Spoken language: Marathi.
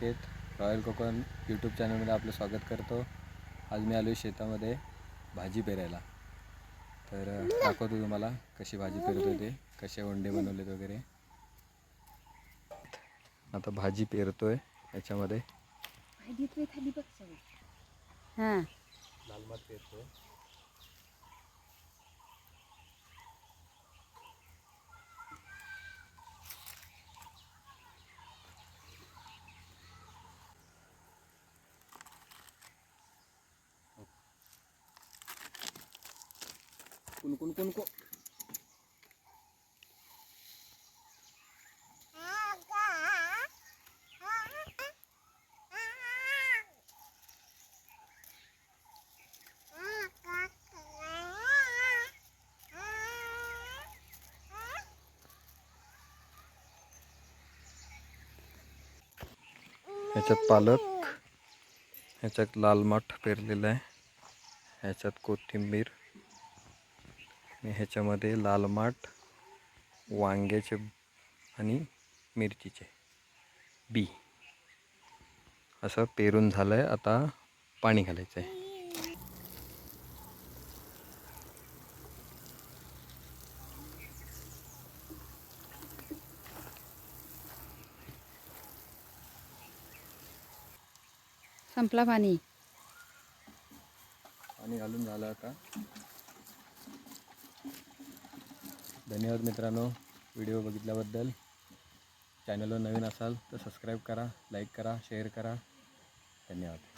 अनिकेत रॉयल कोकण यूट्यूब चॅनलमध्ये आपलं स्वागत करतो। आज मी आलो शेतामध्ये भाजी पेरायला, तर दाखवतो तुम्हाला कशी भाजी पेरतो ते, कसे वंडे बनवलेत वगैरे। आता भाजी पेरतोय याच्यामध्ये हां लाल माठ पेरतोय। कुनको ह्याच्यात पालक, ह्याच्यात लाल माठ पेरलेलं आहे, ह्याच्यात कोथिंबीर आणि ह्याच्यामध्ये लाल माठ, वांग्याचे आणि मिरचीचे बी असं पेरून झालंय। आता पाणी घालायचं आहे। संपला पाणी घालून झालं आता। धन्यवाद मित्रांनो, व्हिडिओ बघितल्याबद्दल। चॅनलवर नवीन असाल तर सबस्क्राईब करा, लाईक करा, शेअर करा। धन्यवाद।